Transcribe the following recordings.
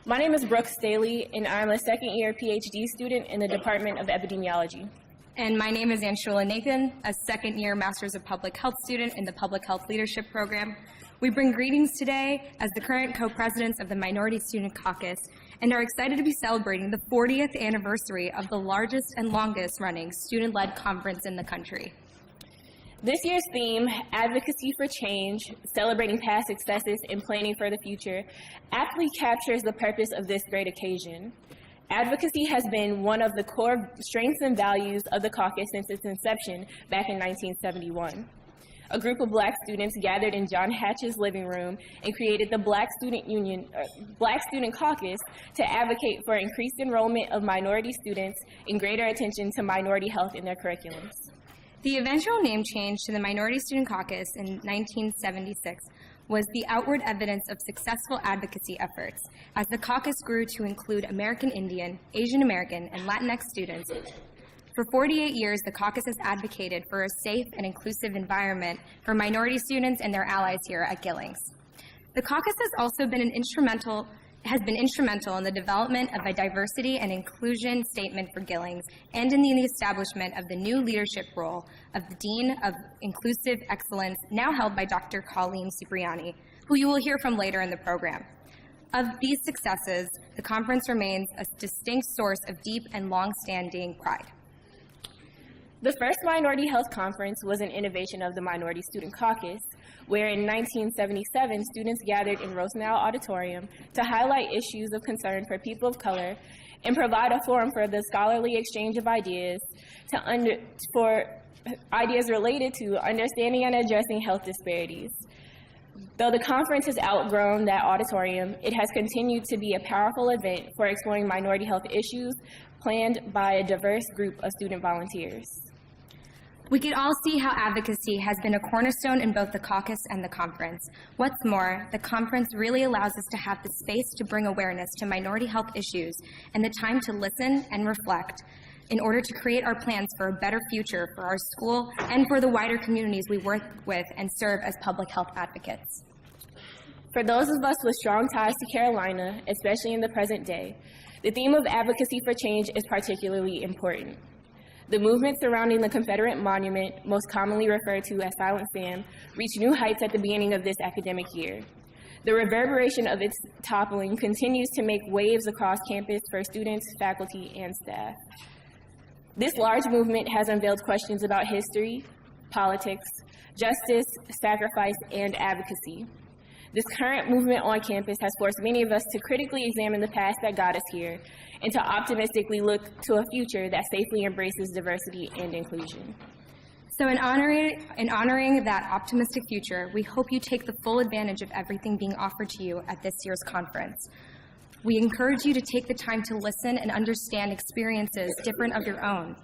My name is Brooke Staley, and I'm a second-year PhD student in the Department of Epidemiology. And my name is Anshula Nathan, a second-year Masters of Public Health student in the Public Health Leadership Program. We bring greetings today as the current co-presidents of the Minority Student Caucus and are excited to be celebrating the 40th anniversary of the largest and longest-running student-led conference in the country. This year's theme, Advocacy for Change, Celebrating Past Successes and Planning for the Future, aptly captures the purpose of this great occasion. Advocacy has been one of the core strengths and values of the caucus since its inception back in 1971. A group of Black students gathered in John Hatch's living room and created the Black Student Caucus to advocate for increased enrollment of minority students and greater attention to minority health in their curriculums. The eventual name change to the Minority Student Caucus in 1976 was the outward evidence of successful advocacy efforts as the caucus grew to include American Indian, Asian American, and Latinx students. For 48 years, the caucus has advocated for a safe and inclusive environment for minority students and their allies here at Gillings. The caucus has also been instrumental in the development of a diversity and inclusion statement for Gillings and in the establishment of the new leadership role of the Dean of Inclusive Excellence, now held by Dr. Colleen Cipriani, who you will hear from later in the program. Of these successes, the conference remains a distinct source of deep and long-standing pride. The first Minority Health Conference was an innovation of the Minority Student Caucus, where in 1977, students gathered in Rosenau Auditorium to highlight issues of concern for people of color and provide a forum for the scholarly exchange of ideas for ideas related to understanding and addressing health disparities. Though the conference has outgrown that auditorium, it has continued to be a powerful event for exploring minority health issues planned by a diverse group of student volunteers. We can all see how advocacy has been a cornerstone in both the caucus and the conference. What's more, the conference really allows us to have the space to bring awareness to minority health issues and the time to listen and reflect in order to create our plans for a better future for our school and for the wider communities we work with and serve as public health advocates. For those of us with strong ties to Carolina, especially in the present day, the theme of advocacy for change is particularly important. The movement surrounding the Confederate monument, most commonly referred to as Silent Sam, reached new heights at the beginning of this academic year. The reverberation of its toppling continues to make waves across campus for students, faculty, and staff. This large movement has unveiled questions about history, politics, justice, sacrifice, and advocacy. This current movement on campus has forced many of us to critically examine the past that got us here and to optimistically look to a future that safely embraces diversity and inclusion. So in honoring that optimistic future, we hope you take the full advantage of everything being offered to you at this year's conference. We encourage you to take the time to listen and understand experiences different of your own.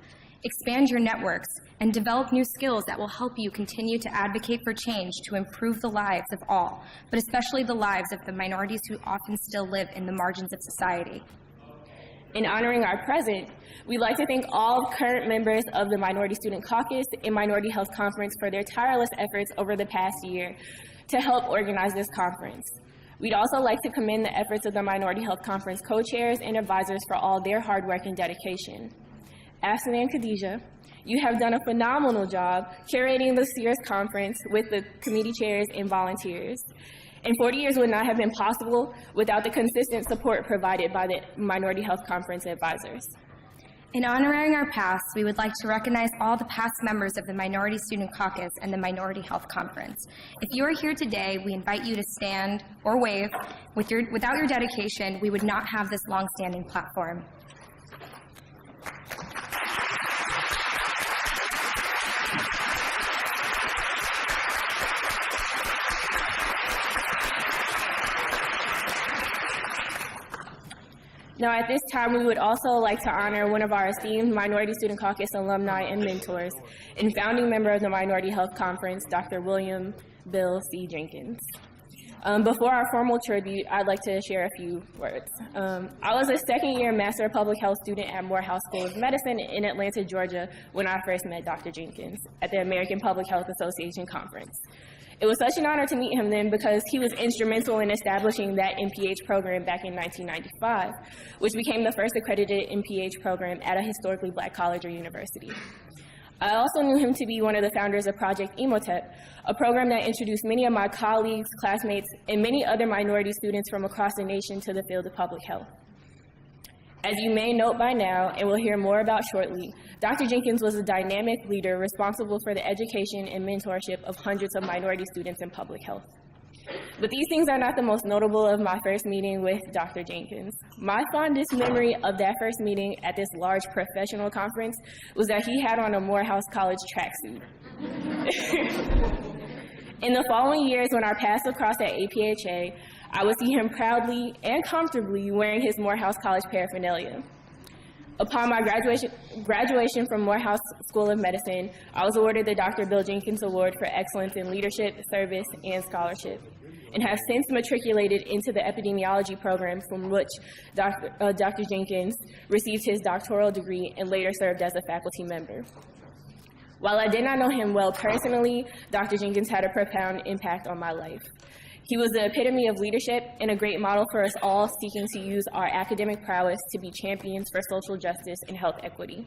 Expand your networks and develop new skills that will help you continue to advocate for change to improve the lives of all, but especially the lives of the minorities who often still live in the margins of society. In honoring our present, we'd like to thank all current members of the Minority Student Caucus and Minority Health Conference for their tireless efforts over the past year to help organize this conference. We'd also like to commend the efforts of the Minority Health Conference co-chairs and advisors for all their hard work and dedication. Afsan and Khadijah, you have done a phenomenal job curating this year's conference with the committee chairs and volunteers. And 40 years would not have been possible without the consistent support provided by the Minority Health Conference advisors. In honoring our past, we would like to recognize all the past members of the Minority Student Caucus and the Minority Health Conference. If you are here today, we invite you to stand or wave. Without your dedication, we would not have this long-standing platform. Now, at this time, we would also like to honor one of our esteemed Minority Student Caucus alumni and mentors and founding member of the Minority Health Conference, Dr. William Bill C. Jenkins. Before our formal tribute, I'd like to share a few words. I was a second-year Master of Public Health student at Morehouse School of Medicine in Atlanta, Georgia, when I first met Dr. Jenkins at the American Public Health Association Conference. It was such an honor to meet him then because he was instrumental in establishing that MPH program back in 1995, which became the first accredited MPH program at a historically Black college or university. I also knew him to be one of the founders of Project Emotep, a program that introduced many of my colleagues, classmates, and many other minority students from across the nation to the field of public health. As you may note by now, and we'll hear more about shortly, Dr. Jenkins was a dynamic leader responsible for the education and mentorship of hundreds of minority students in public health. But these things are not the most notable of my first meeting with Dr. Jenkins. My fondest memory of that first meeting at this large professional conference was that he had on a Morehouse College tracksuit. In the following years, when our paths would cross at APHA, I would see him proudly and comfortably wearing his Morehouse College paraphernalia. Upon my graduation from Morehouse School of Medicine, I was awarded the Dr. Bill Jenkins Award for Excellence in Leadership, Service, and Scholarship, and have since matriculated into the epidemiology program from which Dr. Jenkins received his doctoral degree and later served as a faculty member. While I did not know him well personally, Dr. Jenkins had a profound impact on my life. He was the epitome of leadership and a great model for us all seeking to use our academic prowess to be champions for social justice and health equity.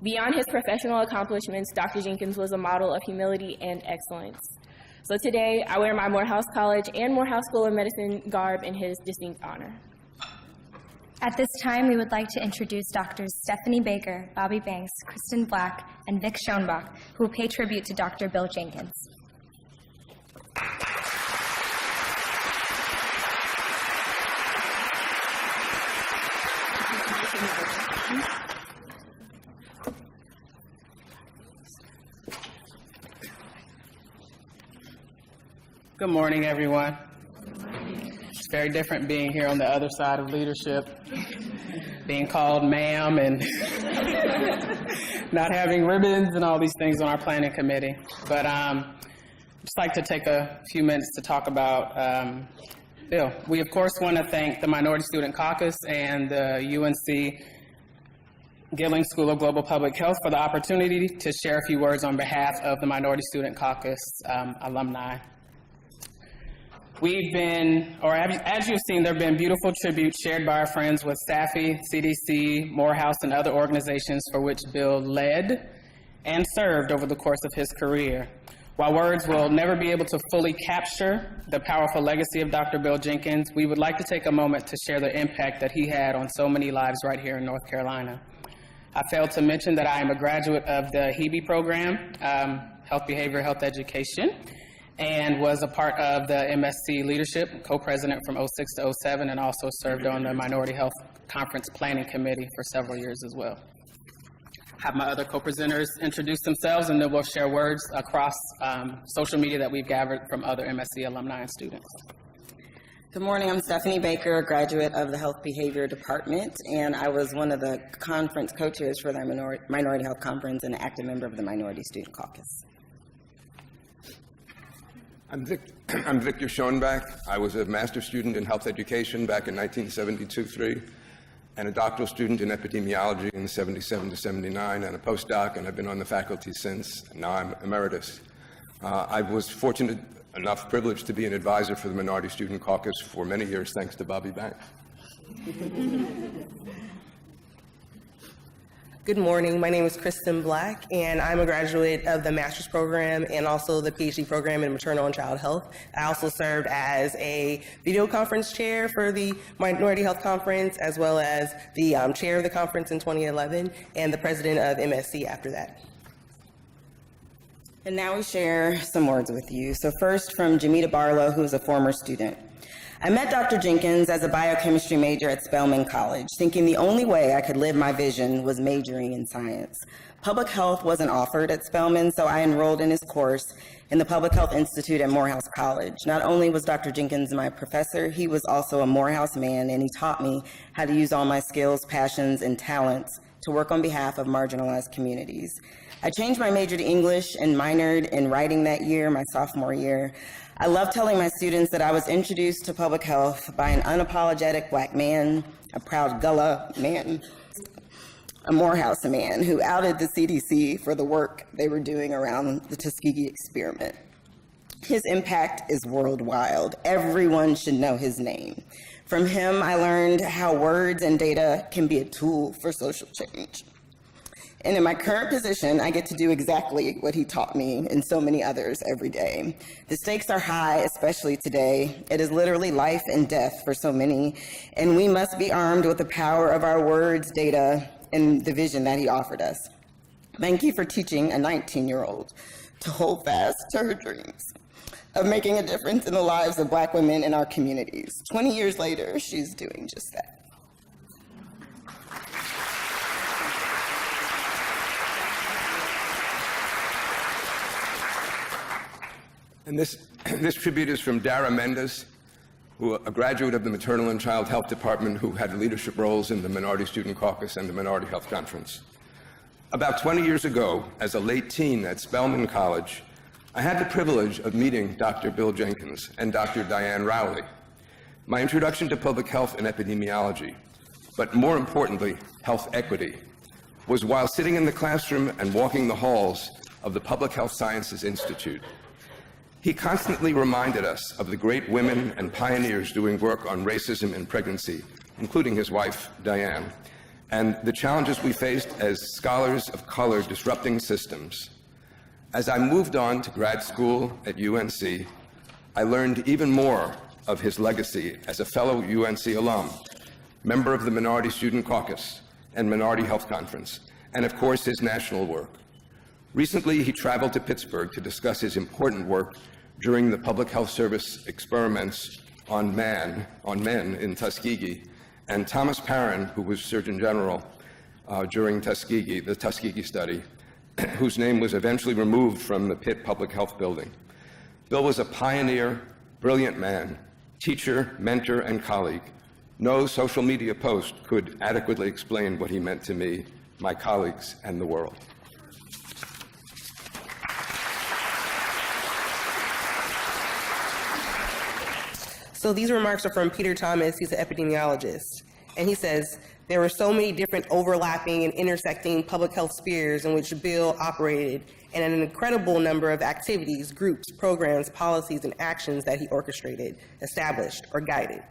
Beyond his professional accomplishments, Dr. Jenkins was a model of humility and excellence. So today, I wear my Morehouse College and Morehouse School of Medicine garb in his distinct honor. At this time, we would like to introduce Drs. Stephanie Baker, Bahby Banks, Kristin Black, and Vic Schoenbach, who will pay tribute to Dr. Bill Jenkins. Good morning, everyone. It's very different being here on the other side of leadership, being called ma'am and not having ribbons and all these things on our planning committee. But just like to take a few minutes to talk about Bill. We, of course, want to thank the Minority Student Caucus and the UNC Gillings School of Global Public Health for the opportunity to share a few words on behalf of the Minority Student Caucus alumni. We've been, or as you've seen, there have been beautiful tributes shared by our friends with SAFI, CDC, Morehouse, and other organizations for which Bill led and served over the course of his career. While words will never be able to fully capture the powerful legacy of Dr. Bill Jenkins, we would like to take a moment to share the impact that he had on so many lives right here in North Carolina. I failed to mention that I am a graduate of the HEBE program, Health Behavior, Health Education, and was a part of the MSC leadership, co-president from 06 to 07, and also served on the Minority Health Conference Planning Committee for several years as well. Have my other co-presenters introduce themselves, and then we'll share words across social media that we've gathered from other MSC alumni and students. Good morning, I'm Stephanie Baker, a graduate of the Health Behavior Department, and I was one of the conference co-chairs for the Minority Health Conference and an active member of the Minority Student Caucus. I'm Victor Schoenbach. I was a master's student in health education back in 1972-3, and a doctoral student in epidemiology in 77 to 79, and a postdoc, and I've been on the faculty since. Now I'm emeritus. I was fortunate enough, privileged to be an advisor for the Minority Student Caucus for many years, thanks to Bahby Banks. Good morning. My name is Kristin Black, and I'm a graduate of the master's program and also the PhD program in maternal and child health. I also served as a video conference chair for the Minority Health Conference, as well as the chair of the conference in 2011 and the president of MSC after that. And now we share some words with you. So first from Jamita Barlow, who is a former student. I met Dr. Jenkins as a biochemistry major at Spelman College, thinking the only way I could live my vision was majoring in science. Public health wasn't offered at Spelman, so I enrolled in his course in the Public Health Institute at Morehouse College. Not only was Dr. Jenkins my professor, he was also a Morehouse man, and he taught me how to use all my skills, passions, and talents to work on behalf of marginalized communities. I changed my major to English and minored in writing that year, my sophomore year. I love telling my students that I was introduced to public health by an unapologetic Black man, a proud Gullah man, a Morehouse man who outed the CDC for the work they were doing around the Tuskegee experiment. His impact is worldwide. Everyone should know his name. From him, I learned how words and data can be a tool for social change. And in my current position, I get to do exactly what he taught me and so many others every day. The stakes are high, especially today. It is literally life and death for so many, and we must be armed with the power of our words, data, and the vision that he offered us. Thank you for teaching a 19-year-old to hold fast to her dreams of making a difference in the lives of Black women in our communities. 20 years later, she's doing just that. And this tribute is from Dara Mendes, a graduate of the Maternal and Child Health Department who had leadership roles in the Minority Student Caucus and the Minority Health Conference. About 20 years ago, as a late teen at Spelman College, I had the privilege of meeting Dr. Bill Jenkins and Dr. Diane Rowley. My introduction to public health and epidemiology, but more importantly, health equity, was while sitting in the classroom and walking the halls of the Public Health Sciences Institute. He constantly reminded us of the great women and pioneers doing work on racism in pregnancy, including his wife, Diane, and the challenges we faced as scholars of color disrupting systems. As I moved on to grad school at UNC, I learned even more of his legacy as a fellow UNC alum, member of the Minority Student Caucus and Minority Health Conference, and of course his national work. Recently, he traveled to Pittsburgh to discuss his important work during the Public Health Service experiments on men in Tuskegee, and Thomas Parran, who was Surgeon General during the Tuskegee study, whose name was eventually removed from the Pitt Public Health Building. Bill was a pioneer, brilliant man, teacher, mentor, and colleague. No social media post could adequately explain what he meant to me, my colleagues, and the world. So these remarks are from Peter Thomas. He's an epidemiologist. And he says, there were so many different overlapping and intersecting public health spheres in which Bill operated, and an incredible number of activities, groups, programs, policies, and actions that he orchestrated, established, or guided.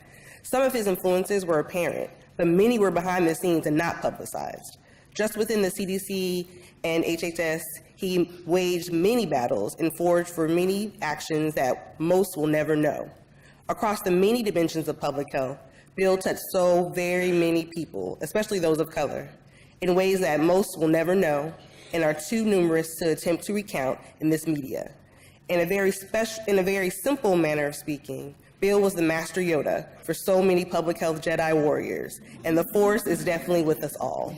Some of his influences were apparent, but many were behind the scenes and not publicized. Just within the CDC and HHS, he waged many battles and forged for many actions that most will never know. Across the many dimensions of public health, Bill touched so very many people, especially those of color, in ways that most will never know and are too numerous to attempt to recount in this media. In a very simple manner of speaking, Bill was the Master Yoda for so many public health Jedi warriors, and the Force is definitely with us all.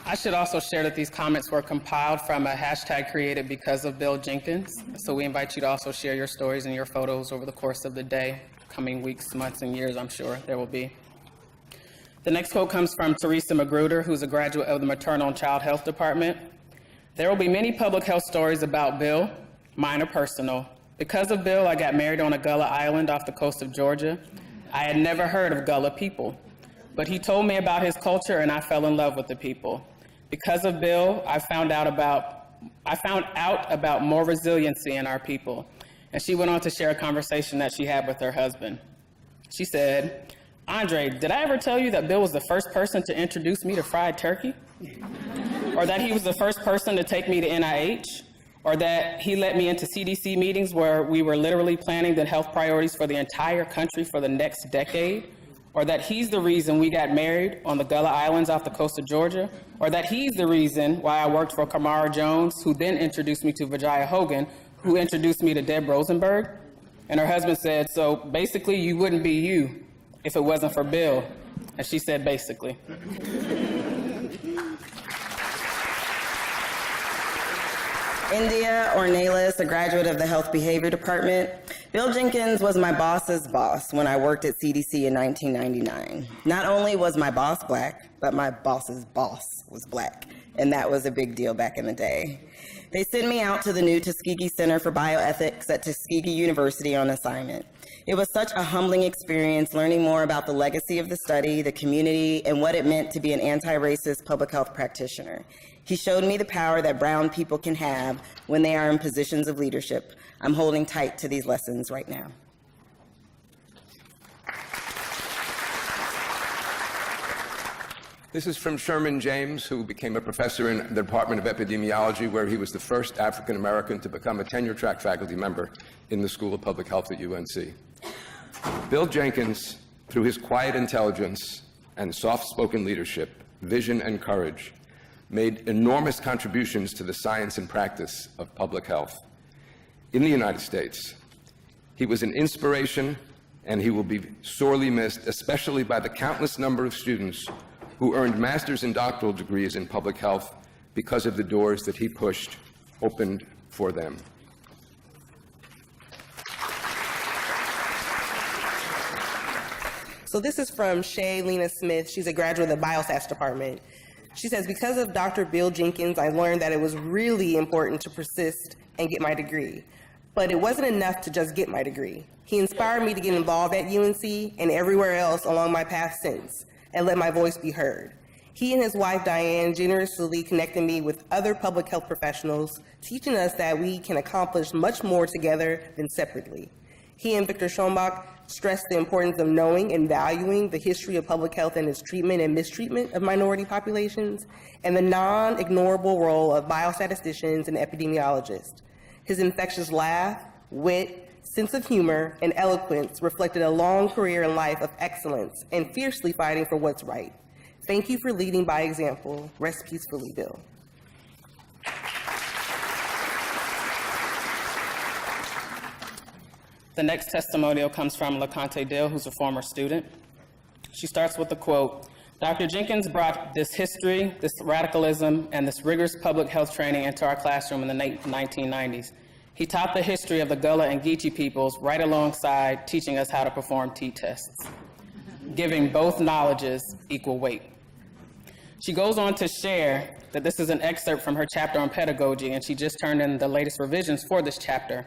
I should also share that these comments were compiled from a hashtag created because of Bill Jenkins. So we invite you to also share your stories and your photos over the course of the day, coming weeks, months, and years, I'm sure there will be. The next quote comes from Teresa Magruder, who's a graduate of the Maternal and Child Health Department. There will be many public health stories about Bill. Mine are personal. Because of Bill, I got married on a Gullah island off the coast of Georgia. I had never heard of Gullah people, but he told me about his culture and I fell in love with the people. Because of Bill, I found out about more resiliency in our people. And she went on to share a conversation that she had with her husband. She said, "Andre, did I ever tell you that Bill was the first person to introduce me to fried turkey? Or that he was the first person to take me to NIH? Or that he let me into CDC meetings where we were literally planning the health priorities for the entire country for the next decade? Or that he's the reason we got married on the Gullah Islands off the coast of Georgia? Or that he's the reason why I worked for Kamara Jones, who then introduced me to Vijaya Hogan, who introduced me to Deb Rosenberg?" And her husband said, "So basically you wouldn't be you if it wasn't for Bill." And she said, "Basically." India Ornelas, a graduate of the Health Behavior Department. Bill Jenkins was my boss's boss when I worked at CDC in 1999. Not only was my boss Black, but my boss's boss was Black, and that was a big deal back in the day. They sent me out to the new Tuskegee Center for Bioethics at Tuskegee University on assignment. It was such a humbling experience learning more about the legacy of the study, the community, and what it meant to be an anti-racist public health practitioner. He showed me the power that brown people can have when they are in positions of leadership. I'm holding tight to these lessons right now. This is from Sherman James, who became a professor in the Department of Epidemiology, where he was the first African American to become a tenure-track faculty member in the School of Public Health at UNC. Bill Jenkins, through his quiet intelligence and soft-spoken leadership, vision and courage, made enormous contributions to the science and practice of public health. In the United States, he was an inspiration, and he will be sorely missed, especially by the countless number of students who earned master's and doctoral degrees in public health because of the doors that he pushed opened for them. So this is from Shay Lena Smith. She's a graduate of the Biostats department. She says, because of Dr. Bill Jenkins, I learned that it was really important to persist and get my degree. But it wasn't enough to just get my degree. He inspired me to get involved at UNC and everywhere else along my path since, and let my voice be heard. He and his wife, Diane, generously connected me with other public health professionals, teaching us that we can accomplish much more together than separately. He and Victor Schoenbach stressed the importance of knowing and valuing the history of public health and its treatment and mistreatment of minority populations, and the non-ignorable role of biostatisticians and epidemiologists. His infectious laugh, wit, sense of humor, and eloquence reflected a long career in life of excellence and fiercely fighting for what's right. Thank you for leading by example. Rest peacefully, Bill. The next testimonial comes from LaConte Dill, who's a former student. She starts with the quote, Dr. Jenkins brought this history, this radicalism, and this rigorous public health training into our classroom in the 1990s. He taught the history of the Gullah and Geechee peoples right alongside teaching us how to perform t-tests, giving both knowledges equal weight. She goes on to share that this is an excerpt from her chapter on pedagogy, and she just turned in the latest revisions for this chapter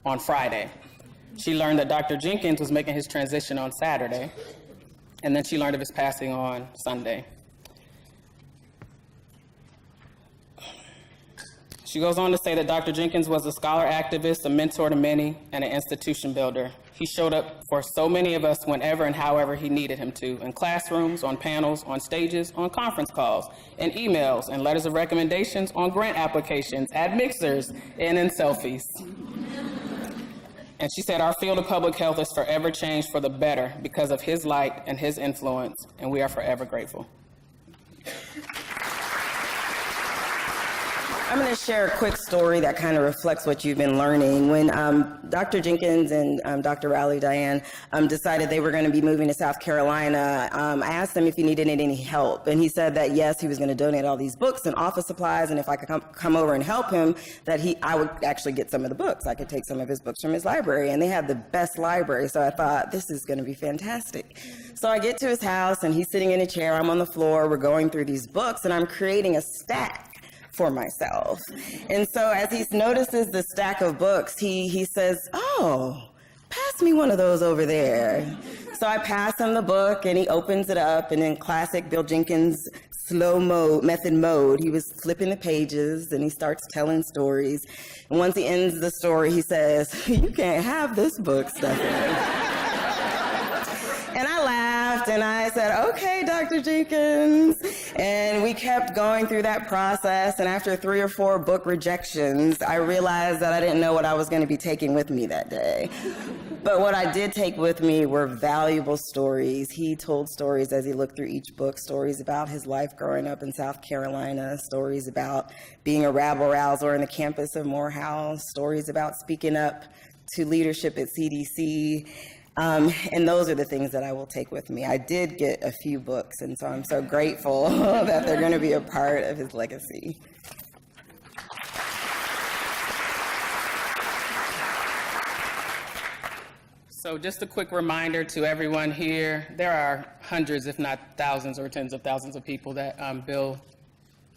on Friday. She learned that Dr. Jenkins was making his transition on Saturday, and then she learned of his passing on Sunday. She goes on to say that Dr. Jenkins was a scholar activist, a mentor to many, and an institution builder. He showed up for so many of us whenever and however he needed him to, in classrooms, on panels, on stages, on conference calls, in emails, and letters of recommendations, on grant applications, at mixers, and in selfies. And she said, our field of public health is forever changed for the better because of his light and his influence, and we are forever grateful. I'm going to share a quick story that kind of reflects what you've been learning. When Dr. Jenkins and Dr. Rowley, Diane, decided they were going to be moving to South Carolina, I asked him if he needed any help. And he said that, yes, he was going to donate all these books and office supplies, and if I could come over and help him, that I would actually get some of the books. I could take some of his books from his library. And they had the best library, so I thought, this is going to be fantastic. So I get to his house, and he's sitting in a chair. I'm on the floor. We're going through these books, and I'm creating a stack for myself. And so as he notices the stack of books, he says, oh, pass me one of those over there. So I pass him the book, and he opens it up, and in classic Bill Jenkins slow method mode, he was flipping the pages, and he starts telling stories. And once he ends the story, he says, you can't have this book, Stephanie. And I laughed, and I said, okay, Dr. Jenkins. And we kept going through that process, and after 3 or 4 book rejections, I realized that I didn't know what I was going to be taking with me that day. But what I did take with me were valuable stories. He told stories as he looked through each book, stories about his life growing up in South Carolina, stories about being a rabble-rouser on the campus of Morehouse, stories about speaking up to leadership at CDC. And those are the things that I will take with me. I did get a few books, and so I'm so grateful that they're going to be a part of his legacy. So just a quick reminder to everyone here, there are hundreds, if not thousands or tens of thousands of people that Bill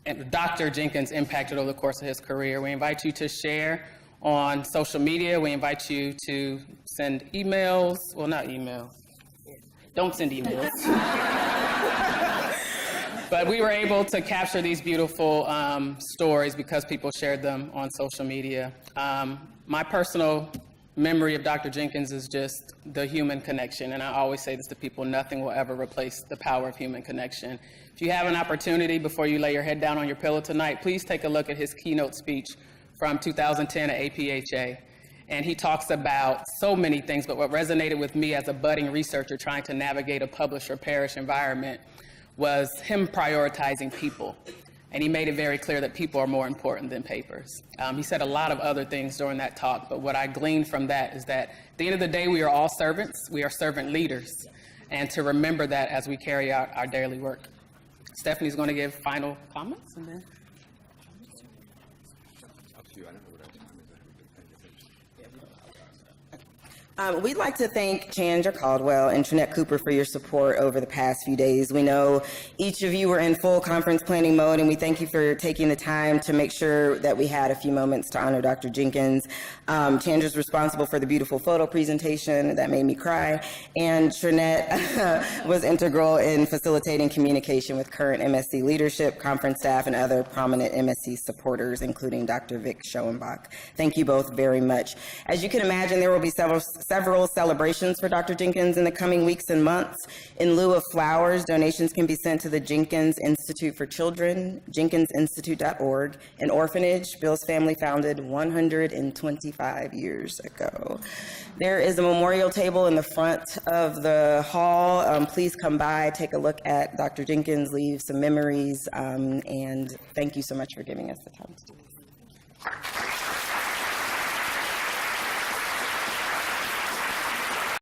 and Dr. Jenkins impacted over the course of his career. We invite you to share on social media. We invite you to send emails. Well, not emails. Don't send emails. But we were able to capture these beautiful stories because people shared them on social media. My personal memory of Dr. Jenkins is just the human connection, and I always say this to people, nothing will ever replace the power of human connection. If you have an opportunity before you lay your head down on your pillow tonight, please take a look at his keynote speech from 2010 at APHA. And he talks about so many things, but what resonated with me as a budding researcher trying to navigate a publish or perish environment was him prioritizing people. And he made it very clear that people are more important than papers. He said a lot of other things during that talk, but what I gleaned from that is that at the end of the day, we are all servants. We are servant leaders. And to remember that as we carry out our daily work. Stephanie's going to give final comments. And then we'd like to thank Chandra Caldwell and Trinette Cooper for your support over the past few days. We know each of you were in full conference planning mode, and we thank you for taking the time to make sure that we had a few moments to honor Dr. Jenkins. Chandra's responsible for the beautiful photo presentation that made me cry, and Trinette was integral in facilitating communication with current MSC leadership, conference staff, and other prominent MSC supporters, including Dr. Vic Schoenbach. Thank you both very much. As you can imagine, there will be several celebrations for Dr. Jenkins in the coming weeks and months. In lieu of flowers, donations can be sent to the Jenkins Institute for Children, jenkinsinstitute.org, an orphanage Bill's family founded 125 years ago. There is a memorial table in the front of the hall. Please come by, take a look at Dr. Jenkins, leave some memories, and thank you so much for giving us the time to do this.